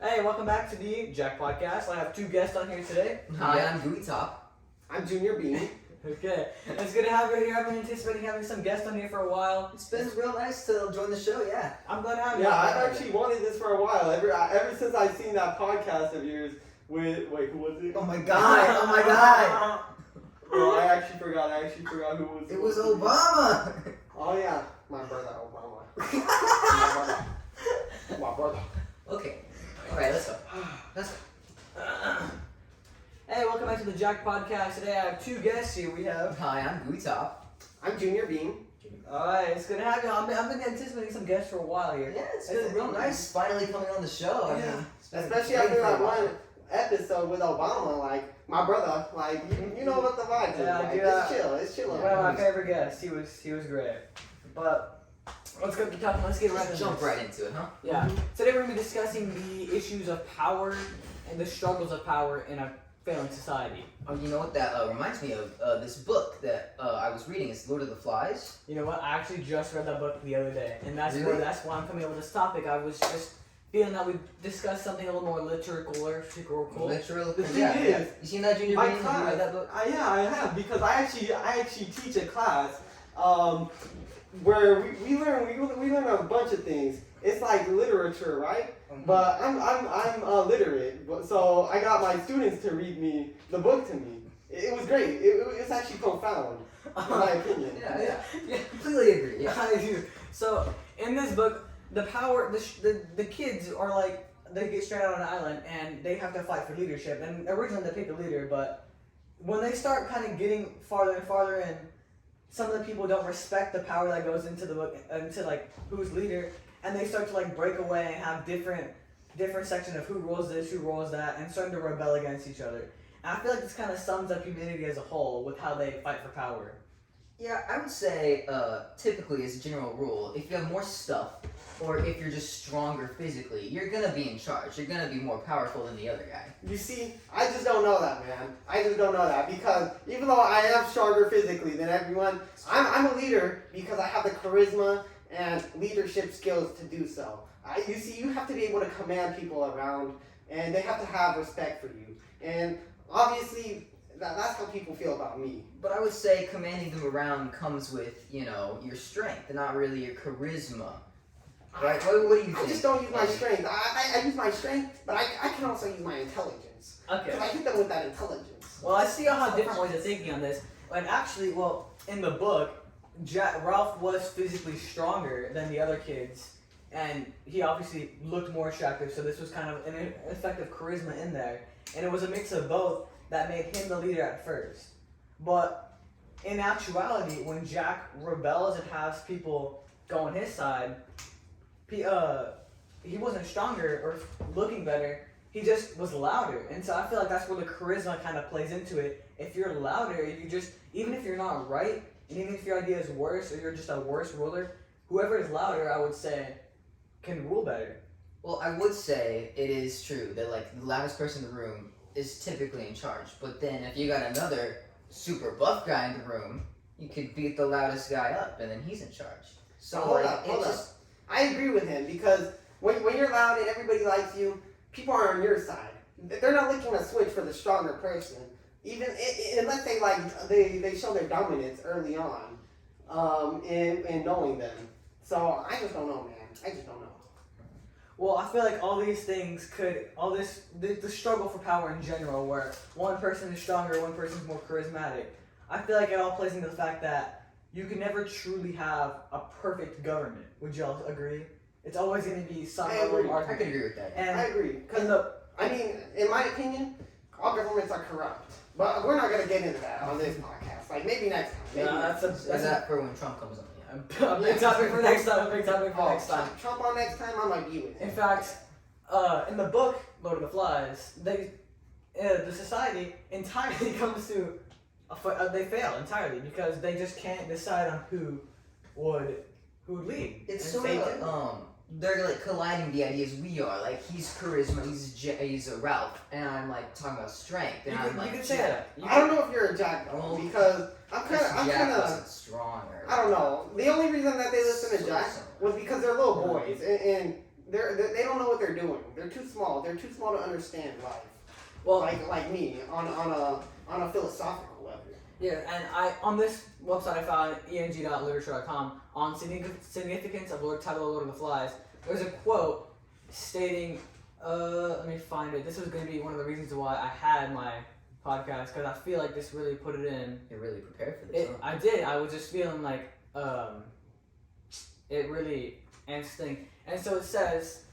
Hey, welcome back to the Jack Podcast. I have two guests on here today. Hi, I'm Gooey Top. I'm Junior Bean. Okay, it's good to have you here. I've been anticipating having some guests on here for a while. It's been real nice to join the show, yeah. I'm glad to have you. Yeah, I've actually wanted this for a while. Ever since I've seen that podcast of yours with, wait, who was it? Oh my god. Oh, I actually forgot who was It was Obama. Oh yeah, my brother Obama. my brother. Okay, alright, let's go. Hey, welcome back to the Jack Podcast. Today I have two guests here. We have. Hi, I'm Gooey Top. I'm Junior Bean. Alright, it's good to have you. I've been anticipating some guests for a while here. Yeah, it's been real nice finally coming on the show. I Yeah. mean, Especially after that one episode with Obama, like my brother, like you know what the vibes is. Yeah, Like, dude, it's chill. One of my favorite guests. He was great. But let's get right into jump this. right into it, huh? Yeah. Today we're going to be discussing the issues of power and the struggles of power in a failing society. Oh, you know what that reminds me of? This book that I was reading. It's Lord of the Flies. You know what? I actually just read that book the other day, and that's Really? why I'm coming up with this topic. I was just feeling that we discuss something a little more literal. Literal. The thing yeah. is, You seen that, Junior my Bean? Have you read that book? Yeah, I have because I actually teach a class where we learn a bunch of things. It's like literature, right? But I'm literate, so I got my students to read me the book to me. It was great. It's actually profound, in my opinion. Yeah. Completely agree. Yeah. I do. So in this book, the kids are like they get straight out on an island and they have to fight for leadership. And originally they pick a leader, but when they start kind of getting farther and farther in, some of the people don't respect the power that goes into the book, into like who's leader, and they start to like break away and have different section of who rules this, who rules that, and starting to rebel against each other. And I feel like this kind of sums up humanity as a whole with how they fight for power. Yeah, I would say typically as a general rule, if you have more stuff or if you're just stronger physically, you're gonna be in charge. You're gonna be more powerful than the other guy. You see, I just don't know that, man. I just don't know that because even though I am stronger physically than everyone, I'm a leader because I have the charisma and leadership skills to do so. You see, you have to be able to command people around, and they have to have respect for you. And obviously, that's how people feel about me. But I would say commanding them around comes with, your strength and not really your charisma. Right? What do you think? I just don't use my strength. I use my strength, but I can also use my intelligence. Okay. Because I hit them with that intelligence. Well, I see how different ways of thinking on this. And actually, in the book, Ralph was physically stronger than the other kids, and he obviously looked more attractive. So this was kind of an effective charisma in there, and it was a mix of both that made him the leader at first. But in actuality, when Jack rebels and has people go on his side, he wasn't stronger or looking better. He just was louder, and so I feel like that's where the charisma kind of plays into it. If you're louder, even if you're not right, and even if your idea is worse or you're just a worse ruler, whoever is louder, I would say, can rule better. Well, I would say it is true that the loudest person in the room is typically in charge. But then if you got another super buff guy in the room, you could beat the loudest guy up, and then he's in charge. So hold up. I agree with him because when you're loud and everybody likes you, people are on your side. They're not looking to switch for the stronger person, even unless they show their dominance early on, in knowing them. So I just don't know, man. I just don't know. Well, I feel like all these things the struggle for power in general, where one person is stronger, one person is more charismatic, I feel like it all plays into the fact that you can never truly have a perfect government. Would y'all agree? It's always going to be some level of I argument. could agree with that. And I agree. In my opinion, all governments are corrupt. But we're not going to get into that on this podcast. Like, maybe next time. Maybe That's that for when Trump comes on. a big topic for next time. Next time. Trump on next time, I might be with him. In fact, in the book Lord of the Flies, the society entirely comes to they fail entirely because they just can't decide on who would lead. It's And sort they of do. they're colliding the ideas we are. He's charisma, he's a Ralph, and I'm talking about strength, and You could say that. I don't know if you're a Jack though, Well, because I'm Jack kind of. wasn't stronger. I don't know. The only reason that they listen to Jack was because they're little boys, and they don't know what they're doing. They're too small. They're too small to understand life. Well, Like me on a philosophical level. yeah, and I on this website I found eng.literature.com on significance of title of Lord of the Flies. There's a quote stating, let me find it. This was going to be one of the reasons why I had my podcast, because I feel like this really put it in. You're really prepared for this. Huh? I did. I was just feeling like it really interesting. And so it says,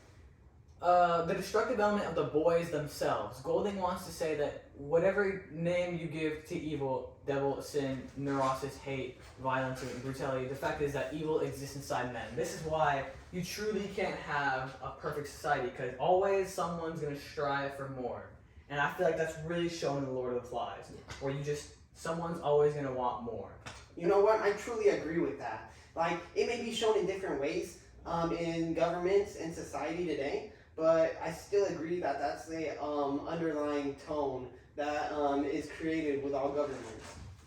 the destructive element of the boys themselves. Golding wants to say that whatever name you give to evil, devil, sin, neurosis, hate, violence, and brutality, the fact is that evil exists inside men. This is why you truly can't have a perfect society, because always someone's going to strive for more. And I feel like that's really shown in The Lord of the Flies, where someone's always going to want more. You know what? I truly agree with that. Like, it may be shown in different ways in governments and society today, but I still agree that that's the underlying tone that is created with all governments.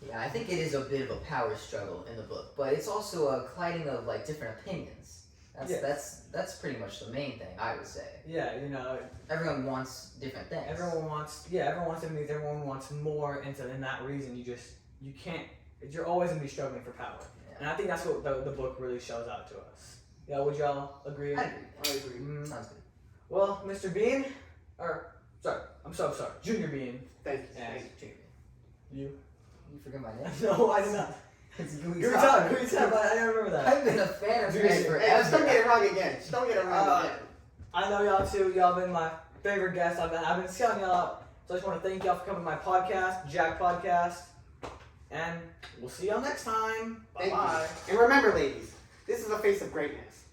Yeah, I think it is a bit of a power struggle in the book, but it's also a colliding of like different opinions. That's pretty much the main thing, I would say. Yeah, you know, Everyone wants different things. everyone wants different things. Everyone wants more, and so in that reason, you can't. You're always gonna be struggling for power, and I think that's what the book really shows out to us. Yeah, would y'all agree? I agree. I agree. Sounds good. Well, Mr. Bean, I'm so sorry, Junior Bean. Thank you. And Thank you. you. You forget my name? No, I did not. It's Good job, but I don't remember that. I've been a fan of yours Hey, just don't forever. get it wrong again. Just don't get it wrong again. I know y'all too. Y'all been my favorite guests. I've been scouting y'all out. So I just want to thank y'all for coming to my podcast, Jack Podcast. And we'll see y'all next time. Bye Thank you. bye. And remember, ladies, this is the face of greatness.